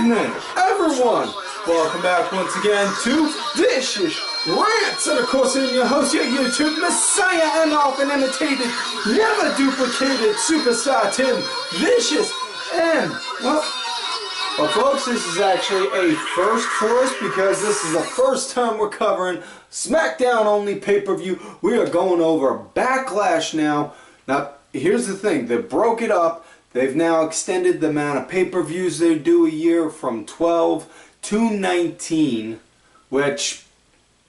evening, everyone. Welcome back once again to Vicious Rants, and of course I'm your host, your YouTube Messiah, and often imitated, never duplicated superstar Tim Vicious. And well, folks, this is actually a first for us because this is the first time we're covering SmackDown only pay-per-view. We are going over Backlash now. Now, here's the thing: they broke it up. They've now extended the amount of pay-per-views they do a year from 12 to 19, which,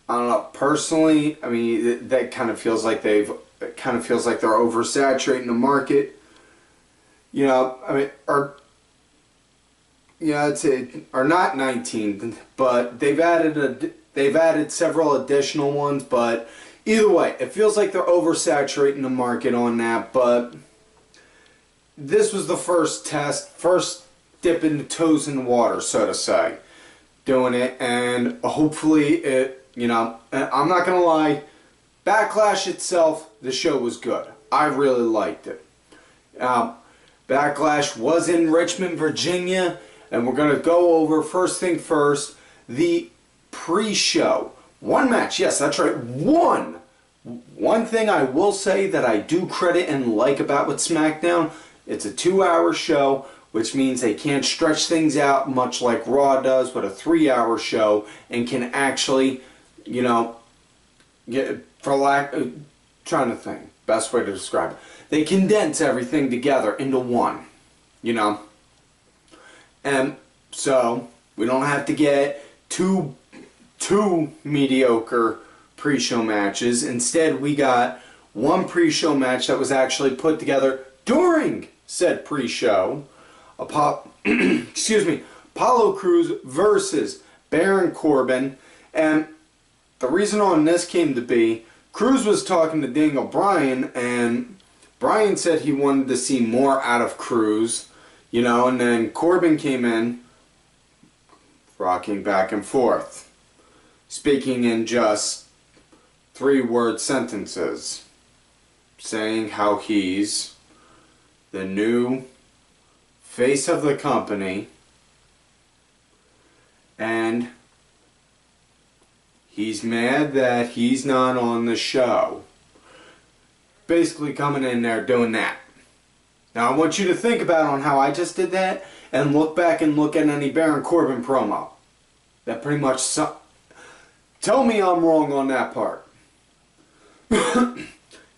I don't know, personally, I mean, that kind of feels like they're oversaturating the market. You know, I mean, or not 19, but they've added several additional ones, but either way, it feels like they're oversaturating the market on that, but this was the first test, first dipping the toes in the water, so to say, doing it, and hopefully it, you know, I'm not going to lie, Backlash itself, the show was good. I really liked it. Backlash was in Richmond, Virginia, and we're going to go over, first thing first, the pre-show. One match, yes, that's right, one. One thing I will say that I do credit and like about with SmackDown, it's a 2-hour show, which means they can't stretch things out much like Raw does, but a 3-hour show, and can actually, you know, trying to think, best way to describe it. They condense everything together into one, you know. And so, we don't have to get two mediocre pre-show matches. Instead, we got one pre-show match that was actually put together during said pre-show. Apollo Crews versus Baron Corbin. And the reason on this came to be, Crews was talking to Daniel Bryan, and Bryan said he wanted to see more out of Crews, you know, and then Corbin came in, rocking back and forth, speaking in just 3-word sentences, saying how he's the new face of the company and he's mad that he's not on the show. Basically coming in there doing that. Now I want you to think about on how I just did that and look back and look at any Baron Corbin promo. That pretty much tell me I'm wrong on that part.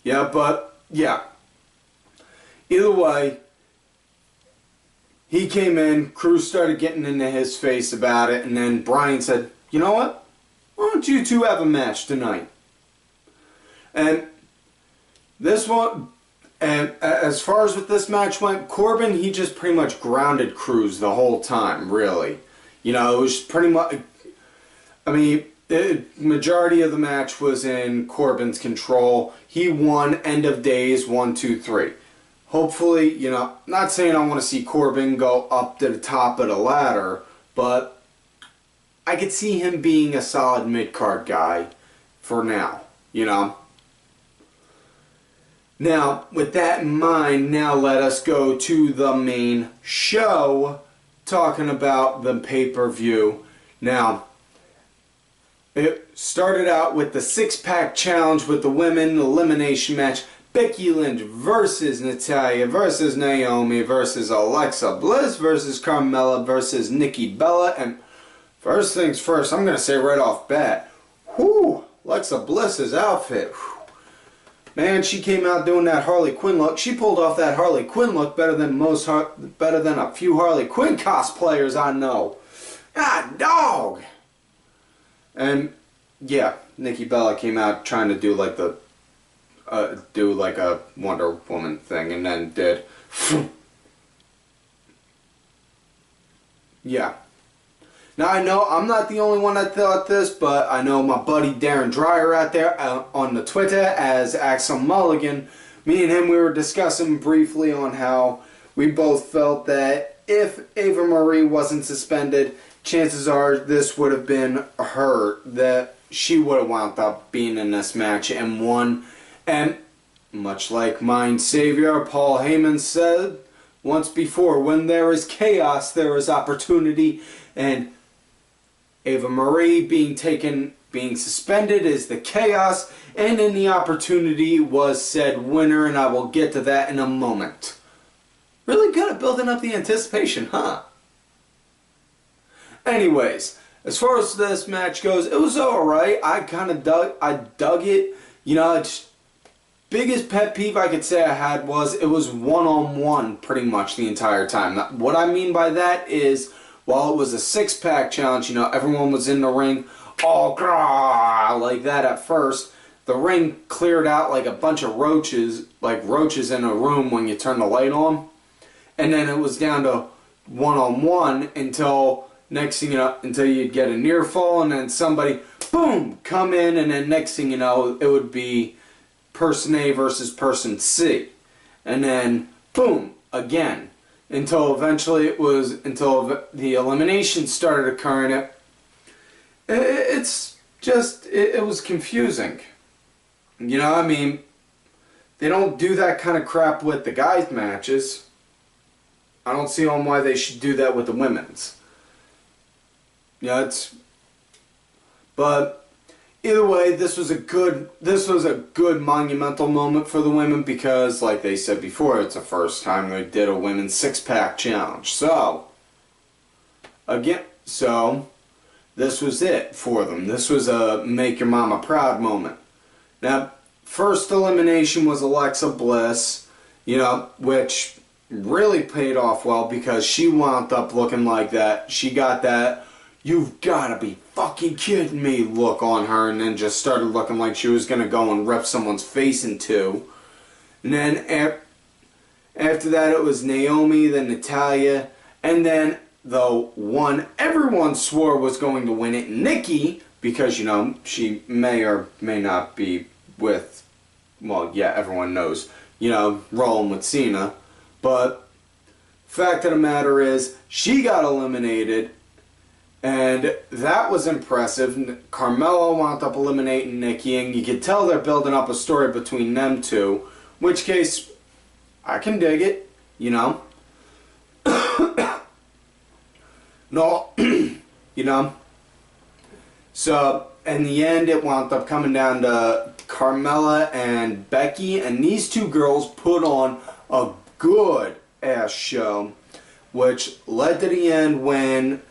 Yeah, but yeah. Either way, he came in, Crews started getting into his face about it, and then Bryan said, you know what? Why don't you two have a match tonight? And this one, and as far as with this match went, Corbin, he just pretty much grounded Crews the whole time, really. You know, it was pretty much, I mean, the majority of the match was in Corbin's control. He won, end of days, 1, 2, 3. Hopefully, you know, not saying I want to see Corbin go up to the top of the ladder, but I could see him being a solid mid-card guy for now, you know. Now, with that in mind, now let us go to the main show, talking about the pay-per-view. Now, it started out with the 6-pack challenge with the women elimination match. Becky Lynch versus Natalya versus Naomi versus Alexa Bliss versus Carmella versus Nikki Bella. And first things first, I'm going to say right off bat, whoo, Alexa Bliss's outfit. Whew. Man, she came out doing that Harley Quinn look. She pulled off that Harley Quinn look better than a few Harley Quinn cosplayers I know. God dog. And yeah, Nikki Bella came out trying to do like a Wonder Woman thing, and then did. Yeah. Now I know I'm not the only one that thought this, but I know my buddy Darren Dreyer out there on the Twitter as Axel Mulligan. Me and him, we were discussing briefly on how we both felt that if Ava Marie wasn't suspended, chances are this would have been her, that she would have wound up being in this match and won. And much like Mind Savior Paul Heyman said, once before. When there is chaos, there is opportunity, and Eva Marie being suspended is the chaos, and in the opportunity was said winner, and I will get to that in a moment. Really good at building up the anticipation, huh? Anyways, as far as this match goes, it was alright. I dug it. You know, it's biggest pet peeve I could say I had was it was one-on-one pretty much the entire time. Now, what I mean by that is, while it was a six-pack challenge, you know, everyone was in the ring, all grah, like that at first. The ring cleared out like a bunch of roaches, like roaches in a room when you turn the light on. And then it was down to one-on-one until next thing you know, until you'd get a near fall, and then somebody, boom, come in, and then next thing you know, it would be person A versus person C. And then, boom, again. Until eventually until the elimination started occurring. It was confusing. You know, I mean, they don't do that kind of crap with the guys' matches. I don't see on why they should do that with the women's. Yeah, but either way, this was a good monumental moment for the women because, like they said before, it's the first time they did a women's six-pack challenge. So this was it for them. This was a make your mama proud moment. Now, first elimination was Alexa Bliss, you know, which really paid off well because she wound up looking like that. She got that "you've got to be fucking kidding me" look on her, and then just started looking like she was going to go and rip someone's face in two. And then after that it was Naomi, then Natalya, and then the one everyone swore was going to win it, Nikki, because, you know, she may or may not be with, well, yeah, everyone knows, you know, rolling with Cena. But fact of the matter is, she got eliminated, and that was impressive. Carmella wound up eliminating Nikki, and you could tell they're building up a story between them two, which case, I can dig it, you know. No, you know. So, in the end, it wound up coming down to Carmella and Becky, and these two girls put on a good-ass show, which led to the end when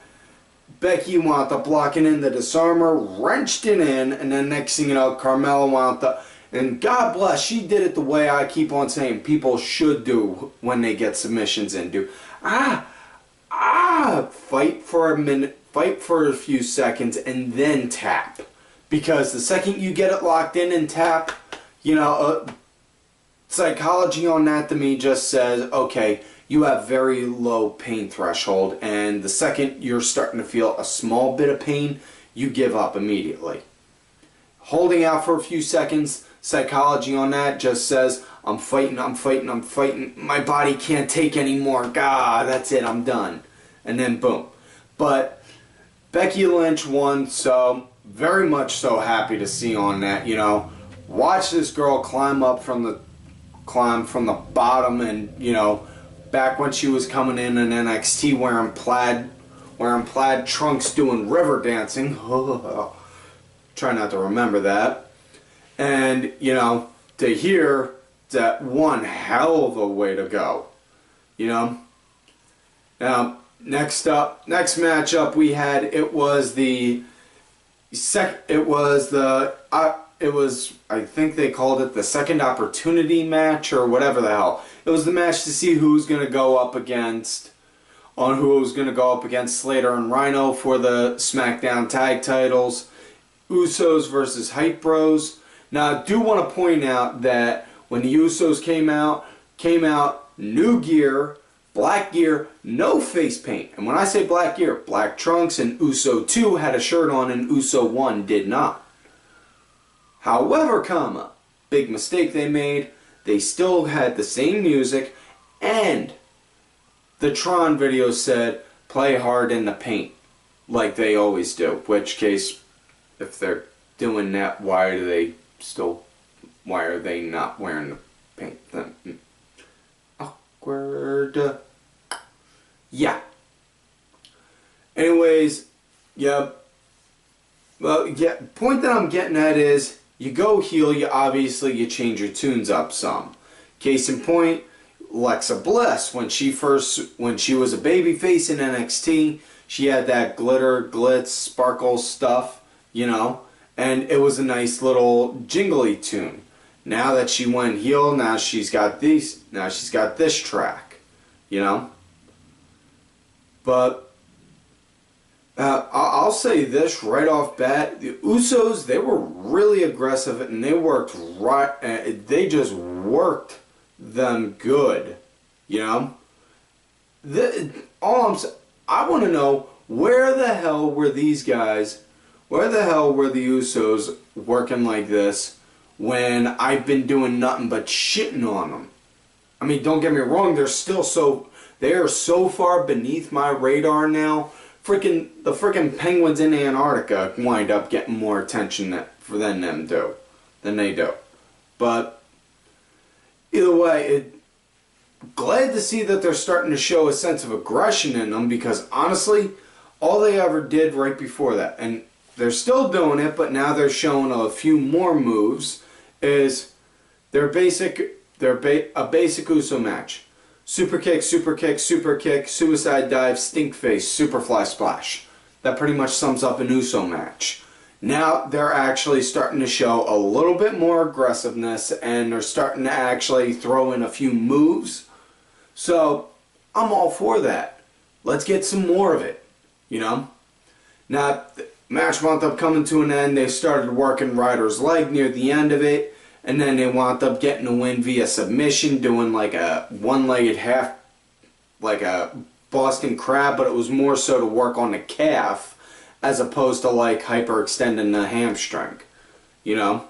Becky wound up blocking in the disarmer, wrenched it in, and then next thing you know, Carmella wound up, and God bless, she did it the way I keep on saying people should do when they get submissions in. Fight for a minute, fight for a few seconds, and then tap. Because the second you get it locked in and tap, you know, psychology on that to me just says, okay, you have very low pain threshold, and the second you're starting to feel a small bit of pain, you give up immediately. Holding out for a few seconds, psychology on that just says, I'm fighting, my body can't take anymore, God, that's it, I'm done. And then boom. But Becky Lynch won, so very much so happy to see on that, you know. Watch this girl climb from the bottom, and, you know, back when she was coming in NXT wearing plaid trunks doing river dancing. Try not to remember that. And, you know, to hear that, one hell of a way to go. You know? Now, next matchup we had, it was I think they called it the second opportunity match or whatever the hell. It was the match to see who's going to go up against Slater and Rhyno for the SmackDown tag titles. Usos versus Hype Bros. Now, I do want to point out that when the Usos came out new gear, black gear, no face paint. And when I say black gear, black trunks, and Uso 2 had a shirt on and Uso 1 did not. However, big mistake they made, they still had the same music, and the Tron video said, play hard in the paint, like they always do. Which case, if they're doing that, why are they not wearing the paint then? Oh, awkward. Yeah. Anyways, yeah. Well, yeah, point that I'm getting at is, you go heel, you change your tunes up some. Case in point, Alexa Bliss, when she was a babyface in NXT, she had that glitter, glitz, sparkle stuff, you know, and it was a nice little jingly tune. Now that she went heel, now she's got this track, you know. But I'll say this right off bat: the Usos, they were really aggressive and they worked right. They just worked them good, you know. I want to know, where the hell were these guys? Where the hell were the Usos working like this when I've been doing nothing but shitting on them? I mean, don't get me wrong, they are so far beneath my radar now. The freaking penguins in Antarctica wind up getting more attention than they do. But either way, glad to see that they're starting to show a sense of aggression in them, because honestly, all they ever did right before that, and they're still doing it, but now they're showing a few more moves, is a basic Uso match. Super kick, super kick, super kick, suicide dive, stink face, superfly splash. That pretty much sums up an Uso match. Now they're actually starting to show a little bit more aggressiveness, and they're starting to actually throw in a few moves. So I'm all for that. Let's get some more of it, you know. Now the match wound up coming to an end. They started working Ryder's leg near the end of it. And then they wound up getting a win via submission, doing like a one-legged half, like a Boston Crab, but it was more so to work on the calf, as opposed to like hyperextending the hamstring, you know.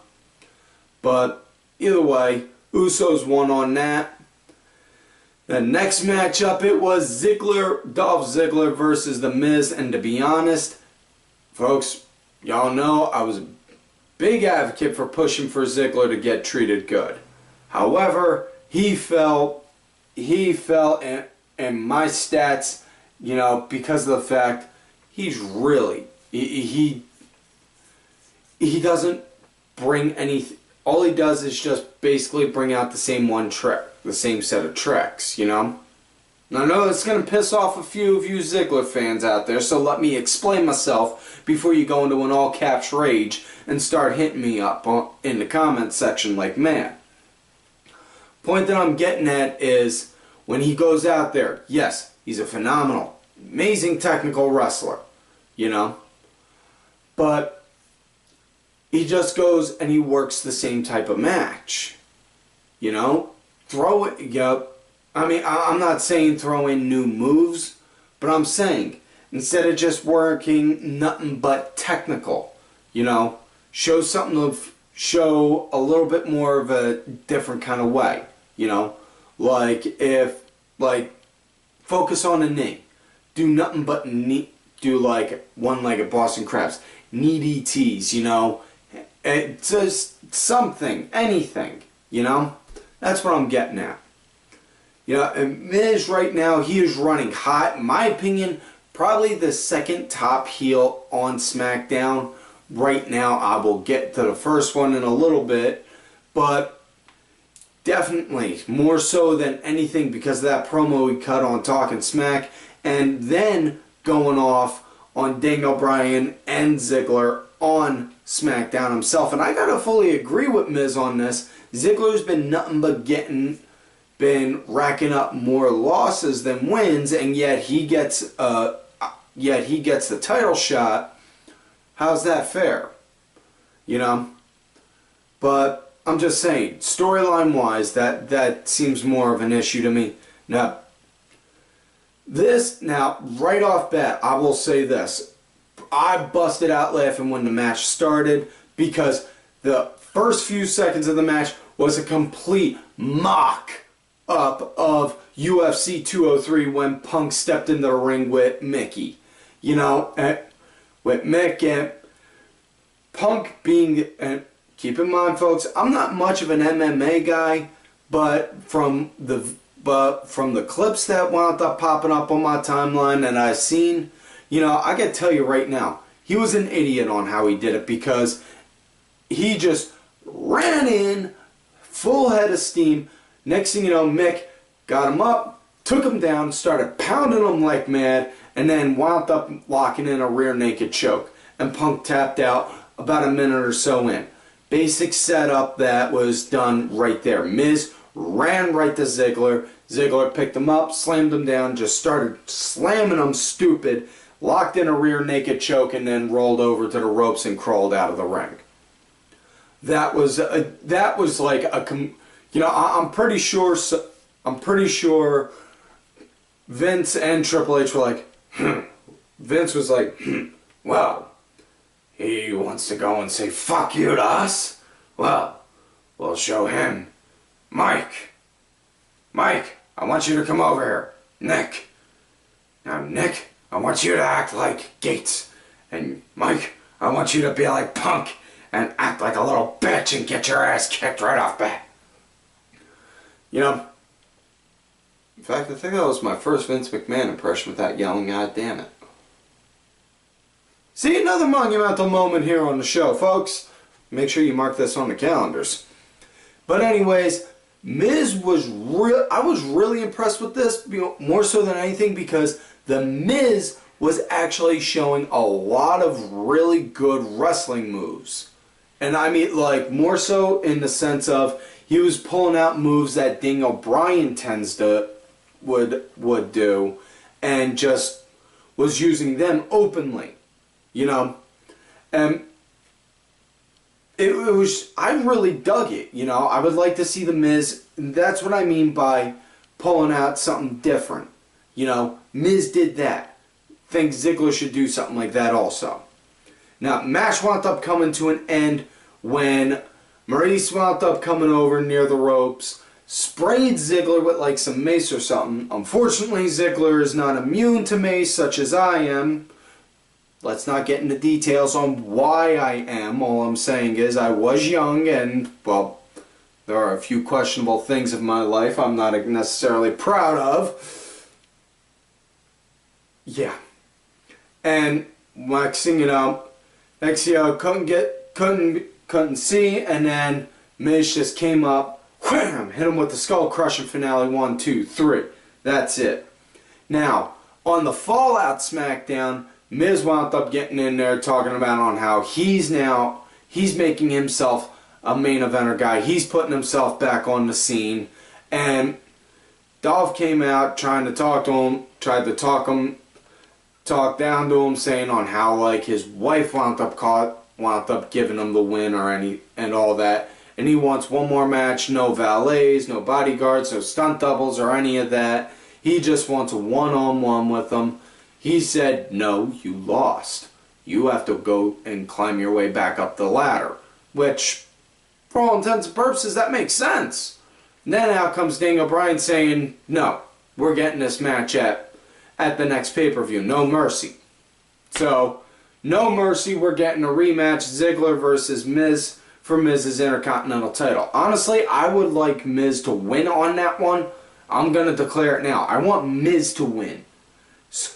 But either way, Usos won on that. The next matchup, it was Dolph Ziggler versus The Miz, and to be honest, folks, y'all know I was a big advocate for pushing for Ziggler to get treated good. However, he fell in my stats, you know, because of the fact he's really, he doesn't bring anything. All he does is just basically bring out the same one trick, the same set of tricks, you know. Now, I know it's going to piss off a few of you Ziggler fans out there, so let me explain myself before you go into an all-caps rage and start hitting me up in the comments section like mad. Point that I'm getting at is, when he goes out there, yes, he's a phenomenal, amazing technical wrestler, you know, but he just goes and he works the same type of match, you know. Throw it, yep. I mean, I'm not saying throw in new moves, but I'm saying, instead of just working nothing but technical, you know, show a little bit more of a different kind of way, you know, like focus on a knee, do nothing but knee, do like one-legged Boston Crabs, knee DTs, you know, it's just something, anything, you know, that's what I'm getting at. You know, and Miz right now, he is running hot. In my opinion, probably the second top heel on SmackDown. Right now, I will get to the first one in a little bit. But definitely, more so than anything, because of that promo he cut on Talking Smack. And then going off on Daniel Bryan and Ziggler on SmackDown himself. And I gotta fully agree with Miz on this. Ziggler's been nothing but been racking up more losses than wins, and yet he gets the title shot. How's that fair? You know? But I'm just saying, storyline wise, that seems more of an issue to me. Now right off bat, I will say this. I busted out laughing when the match started, because the first few seconds of the match was a complete mock up of UFC 203 when Punk stepped into the ring with Mickey. You know, with Mick and Punk being, keep in mind folks, I'm not much of an MMA guy, but from the but from the clips that wound up popping up on my timeline and I've seen, you know, I can tell you right now, he was an idiot on how he did it, because he just ran in, full head of steam. Next thing you know, Mick got him up, took him down, started pounding him like mad, and then wound up locking in a rear naked choke. And Punk tapped out about a minute or so in. Basic setup that was done right there. Miz ran right to Ziggler. Ziggler picked him up, slammed him down, just started slamming him stupid, locked in a rear naked choke, and then rolled over to the ropes and crawled out of the ring. That was like a, you know, I'm pretty sure Vince and Triple H were like, Vince was like, well, he wants to go and say fuck you to us? Well, we'll show him. Mike, I want you to come over here. Nick, now Nick, I want you to act like Gates. And Mike, I want you to be like Punk and act like a little bitch and get your ass kicked right off bat. You know, in fact, I think that was my first Vince McMahon impression without yelling, God damn it. See, another monumental moment here on the show, folks. Make sure you mark this on the calendars. But anyways, Miz was I was really impressed with this, more so than anything, because the Miz was actually showing a lot of really good wrestling moves. And I mean, like, more so in the sense of he was pulling out moves that Ding O'Brien would do, and just was using them openly, you know. And it was, I really dug it, you know. I would like to see the Miz, that's what I mean by pulling out something different, you know. Miz did that. Think Ziggler should do something like that also. Now, match wound up coming to an end when Maryse wound up coming over near the ropes, sprayed Ziggler with like some mace or something. Unfortunately, Ziggler is not immune to mace such as I am. Let's not get into details on why I am. All I'm saying is I was young and, well, there are a few questionable things of my life I'm not necessarily proud of. Yeah. And next thing you know, couldn't see, and then Miz just came up, wham, hit him with the skull crushing finale, 1, 2, 3. That's it. Now, on the Fallout SmackDown, Miz wound up getting in there talking about on how he's making himself a main eventer guy. He's putting himself back on the scene. And Dolph came out trying to talk to him, tried to talk down to him, saying on how like his wife wound up giving him the win and all that. And he wants one more match, no valets, no bodyguards, no stunt doubles or any of that. He just wants a one-on-one with them. He said, no, you lost. You have to go and climb your way back up the ladder. Which, for all intents and purposes, that makes sense. And then out comes Ding O'Brien saying, no, we're getting this match at the next pay-per-view. No mercy. So, no mercy, we're getting a rematch. Ziggler versus Miz for Miz's Intercontinental title. Honestly, I would like Miz to win on that one. I'm going to declare it now. I want Miz to win.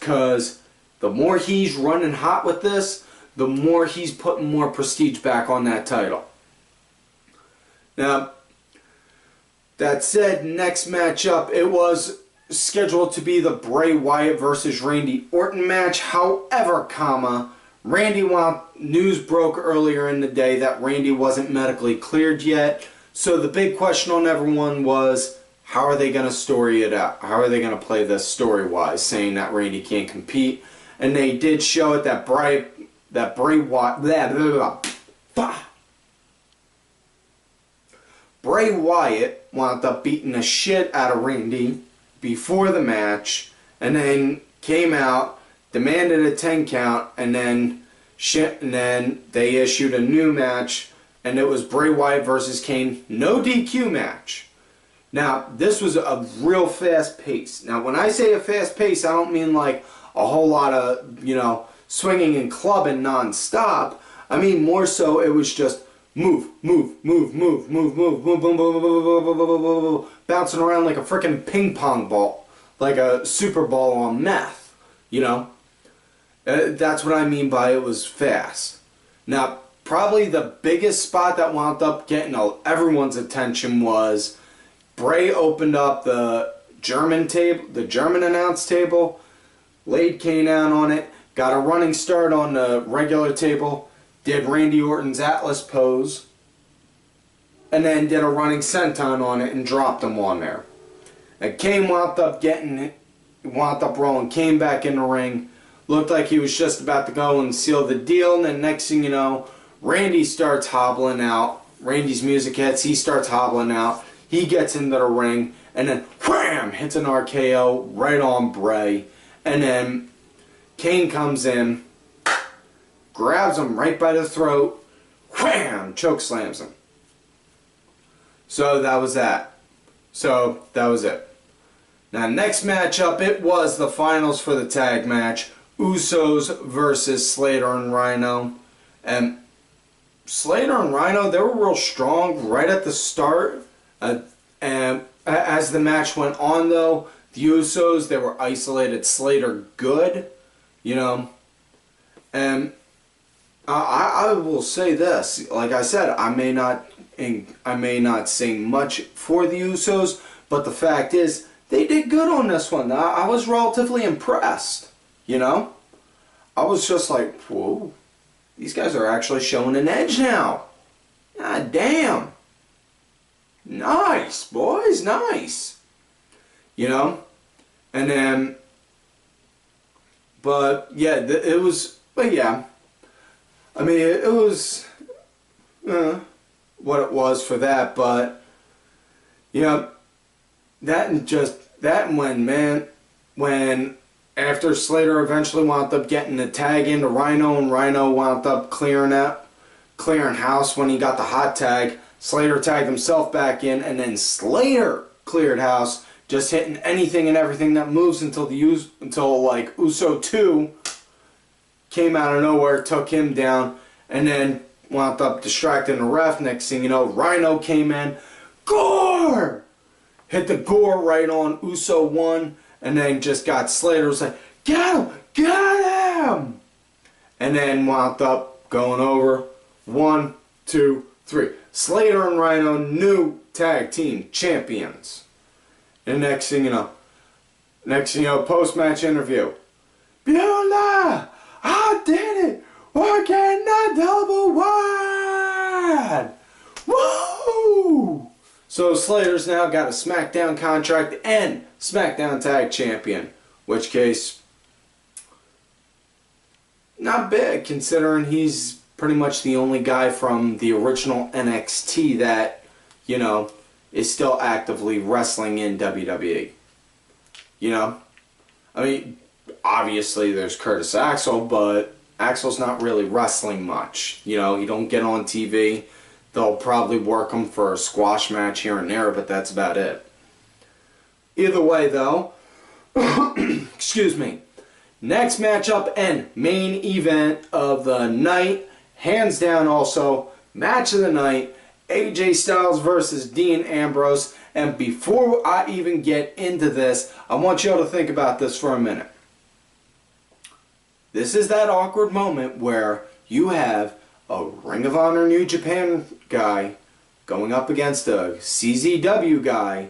Because the more he's running hot with this, the more he's putting more prestige back on that title. Now, that said, next matchup, it was scheduled to be the Bray Wyatt versus Randy Orton match. However, news broke earlier in the day that Randy wasn't medically cleared yet. So the big question on everyone was, how are they going to story it out? How are they going to play this story-wise, saying that Randy can't compete? And they did show it that Bray Wyatt wound up beating the shit out of Randy before the match, and then came out, demanded a 10 count, and then they issued a new match, and it was Bray Wyatt versus Kane, no DQ match. Now, this was a real fast pace. Now, when I say a fast pace, I don't mean like a whole lot of, you know, swinging and clubbing non-stop. I mean more so it was just move, move, move, move, move, move, move, boom, boom, boom, boom, boom, boom, boom, boom, boom, bouncing around like a freaking ping pong ball, like a super ball on meth, you know? That's what I mean by it was fast. Now, probably the biggest spot that wound up getting everyone's attention was Bray opened up the German announce table, laid Kane down on it, got a running start on the regular table, did Randy Orton's Atlas pose, and then did a running senton on it and dropped him on there. And Kane wound up rolling, came back in the ring, looked like he was just about to go and seal the deal, and then next thing you know, Randy starts hobbling out. Randy's music hits, he starts hobbling out, he gets into the ring, and then wham! Hits an RKO right on Bray, and then Kane comes in, grabs him right by the throat, wham! Choke slams him. So that was that. So that was it. Now next matchup, it was the finals for the tag match. Usos versus Slater and Rhyno. And Slater and Rhyno, they were real strong right at the start. And as the match went on though, the Usos, they were isolated Slater good, you know. And I will say this, like I said, I may not sing much for the Usos, but the fact is, they did good on this one. I was relatively impressed, you know. I was just like, whoa, these guys are actually showing an edge now. God damn. Nice, boys, nice. You know? And then, but yeah, it was, but yeah. I mean, it was what it was for that, but, you know, when after Slater eventually wound up getting the tag into Rhyno, and Rhyno wound up clearing house when he got the hot tag, Slater tagged himself back in, and then Slater cleared house, just hitting anything and everything that moves until like Uso 2 came out of nowhere, took him down, and then wound up distracting the ref. Next thing you know, Rhyno came in, gore! Hit the gore right on Uso 1, and then just got Slater, was like, get him! Get him! And then wound up going over. 1, 2, 3. Slater and Rhyno, new tag team champions. And next thing you know, post-match interview. Beulah! I did it! Working the double wide! Woo! So Slater's now got a SmackDown contract and SmackDown Tag Champion. Which case, not bad considering he's pretty much the only guy from the original NXT that, you know, is still actively wrestling in WWE. You know? I mean, obviously there's Curtis Axel, but Axel's not really wrestling much. You know, he don't get on TV. They'll probably work him for a squash match here and there, but that's about it. Either way, though, excuse me, next matchup and main event of the night, hands down also, match of the night, AJ Styles versus Dean Ambrose. And before I even get into this, I want you all to think about this for a minute. This is that awkward moment where you have a Ring of Honor New Japan guy going up against a CZW guy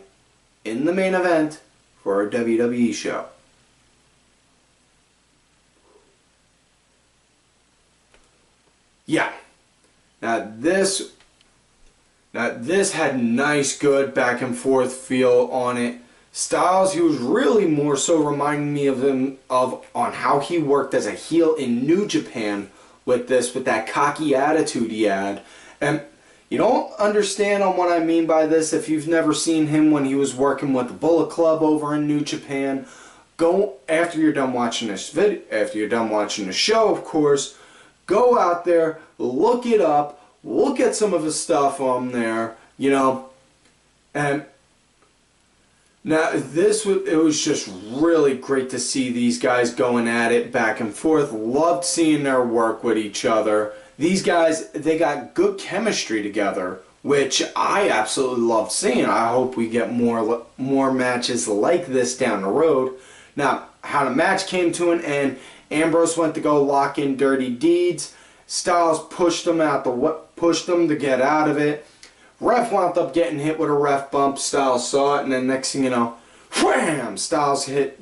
in the main event for a WWE show. Yeah. Now this had nice, good back and forth feel on it. Styles, he was really more so reminding me of on how he worked as a heel in New Japan with that cocky attitude he had. And you don't understand on what I mean by this if you've never seen him when he was working with the Bullet Club over in New Japan. Go after you're done watching this video, after you're done watching the show, of course, go out there, look it up, look at some of his stuff on there, you know, and now it was just really great to see these guys going at it back and forth. Loved seeing their work with each other. these guys, they got good chemistry together, which I absolutely love seeing. I hope we get more matches like this down the road. Now, how the match came to an end, Ambrose went to go lock in Dirty Deeds. Styles pushed him to get out of it. Ref wound up getting hit with a ref bump. Styles saw it, and then next thing you know, wham! Styles hit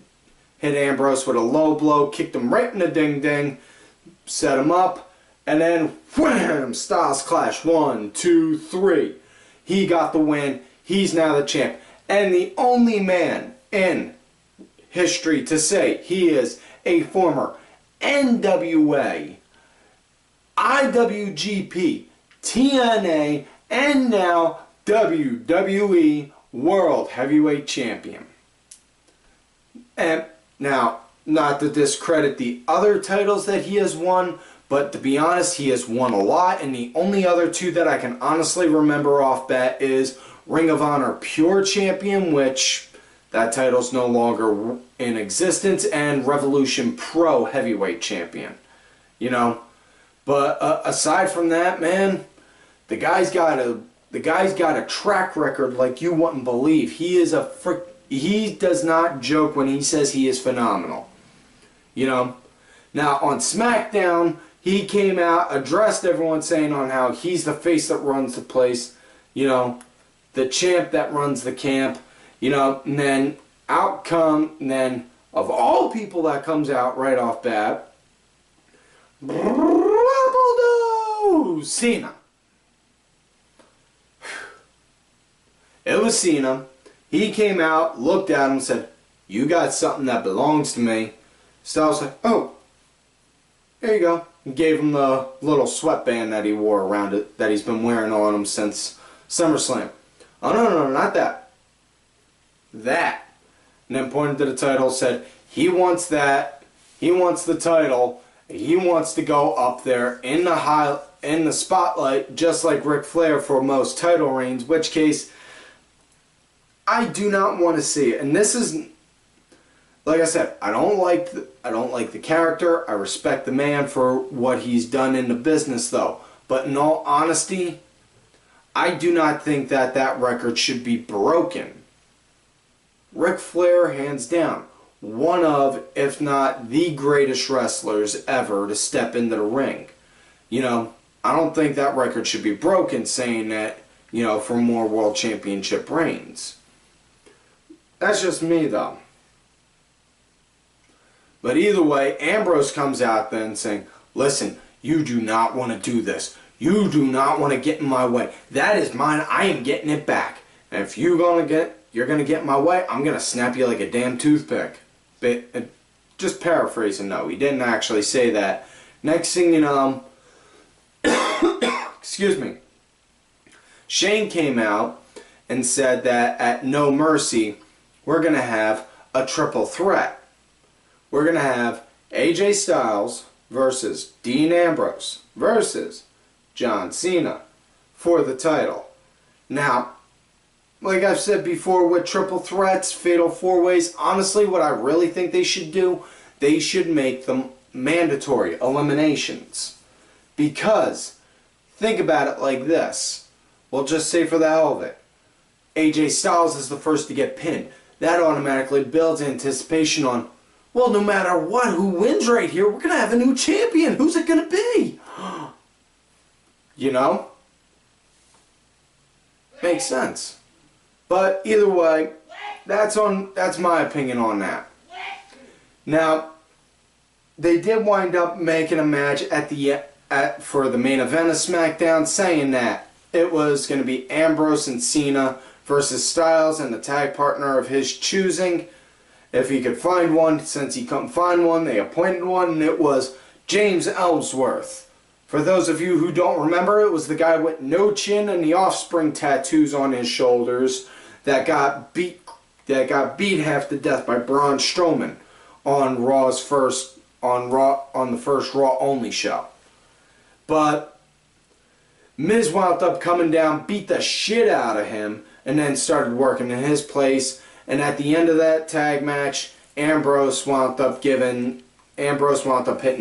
Ambrose with a low blow, kicked him right in the ding-ding, set him up, and then wham! Styles clash. 1, 2, 3. He got the win. He's now the champ. And the only man in history to say he is a former NWA, IWGP, TNA, and now WWE World Heavyweight Champion. And now, not to discredit the other titles that he has won, but to be honest, he has won a lot, and the only other two that I can honestly remember off bat is Ring of Honor Pure Champion, which that title's no longer in existence, and Revolution Pro Heavyweight Champion. You know, but aside from that, man, the guy's got a track record like you wouldn't believe. He does not joke when he says he is phenomenal. You know, now on SmackDown, he came out, addressed everyone, saying on how he's the face that runs the place. You know, the champ that runs the camp. You know, and then and then of all people that comes out right off bat, Cena. It was Cena. He came out, looked at him, and said, "You got something that belongs to me." Styles said, "Oh, here you go." He gave him the little sweatband that he wore around it, that he's been wearing on him since SummerSlam. "Oh, no, not that. That." And then pointed to the title, said, he wants that. He wants the title. He wants to go up there in the spotlight, just like Ric Flair for most title reigns. Which case, I do not want to see it. And this is, like I said, I don't like the character. I respect the man for what he's done in the business, though. But in all honesty, I do not think that record should be broken. Ric Flair, hands down, one of, if not the greatest wrestlers ever to step into the ring. You know, I don't think that record should be broken, saying that, you know, for more world championship reigns. That's just me, though. But either way, Ambrose comes out then saying, "Listen, you do not want to do this. You do not want to get in my way. That is mine. I am getting it back. And if you're going to get in my way, I'm going to snap you like a damn toothpick." But, just paraphrasing, though. He didn't actually say that. Next thing you know, excuse me, Shane came out and said that at No Mercy, we're going to have a triple threat. We're going to have AJ Styles versus Dean Ambrose versus John Cena for the title. Now, like I've said before with triple threats, fatal four ways, honestly what I really think they should do, they should make them mandatory eliminations. Because, think about it like this. We'll just say for the hell of it, AJ Styles is the first to get pinned. That automatically builds anticipation on, well, no matter what, who wins right here, we're going to have a new champion. Who's it going to be? You know? Makes sense. But either way, that's my opinion on that. Now, they did wind up making a match for the main event of SmackDown, saying that it was going to be Ambrose and Cena versus Styles and the tag partner of his choosing. If he could find one, since he couldn't find one, they appointed one, and it was James Ellsworth. For those of you who don't remember, it was the guy with no chin and the Offspring tattoos on his shoulders that got beat half to death by Braun Strowman on the first Raw only show. But Miz wound up coming down, beat the shit out of him, and then started working in his place. And at the end of that tag match, Ambrose wound up hitting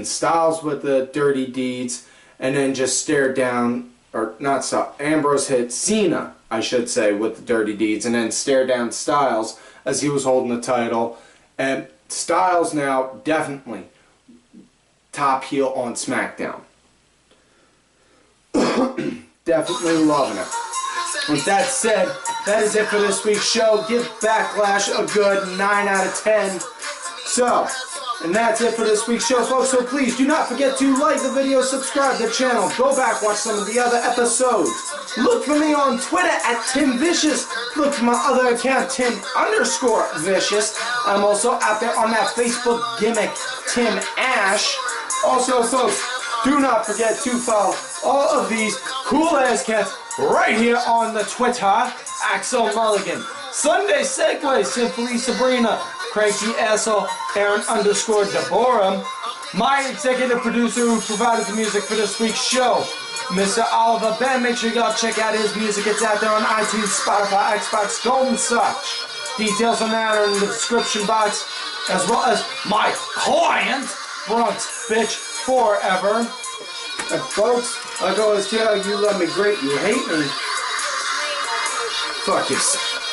Styles with the Dirty Deeds. and then just stared down, or not so, Ambrose hit Cena, I should say, with the dirty deeds, and then stared down Styles as he was holding the title. And Styles now definitely top heel on SmackDown. Definitely loving it. With that said, that is it for this week's show. Give Backlash a good 9 out of 10. So, and that's it for this week's show, folks. So please do not forget to like the video, subscribe to the channel, go back, watch some of the other episodes. Look for me on Twitter at TimVicious. Look for my other account, Tim_Vicious. I'm also out there on that Facebook gimmick, Tim Ash. Also, folks, do not forget to follow all of these cool-ass cats right here on the Twitter. Axel Mulligan, Sunday Segway, Simply Sabrina, Cranky Asshole, Aaron_Deborah, my executive producer who provided the music for this week's show, Mr. Oliver Ben. Make sure you go check out his music. It's out there on iTunes, Spotify, Xbox, go and such. Details on that are in the description box, as well as my client, Bronx Bitch Forever. And folks, like I always tell you, love me great, you hate me. Fuck yourself.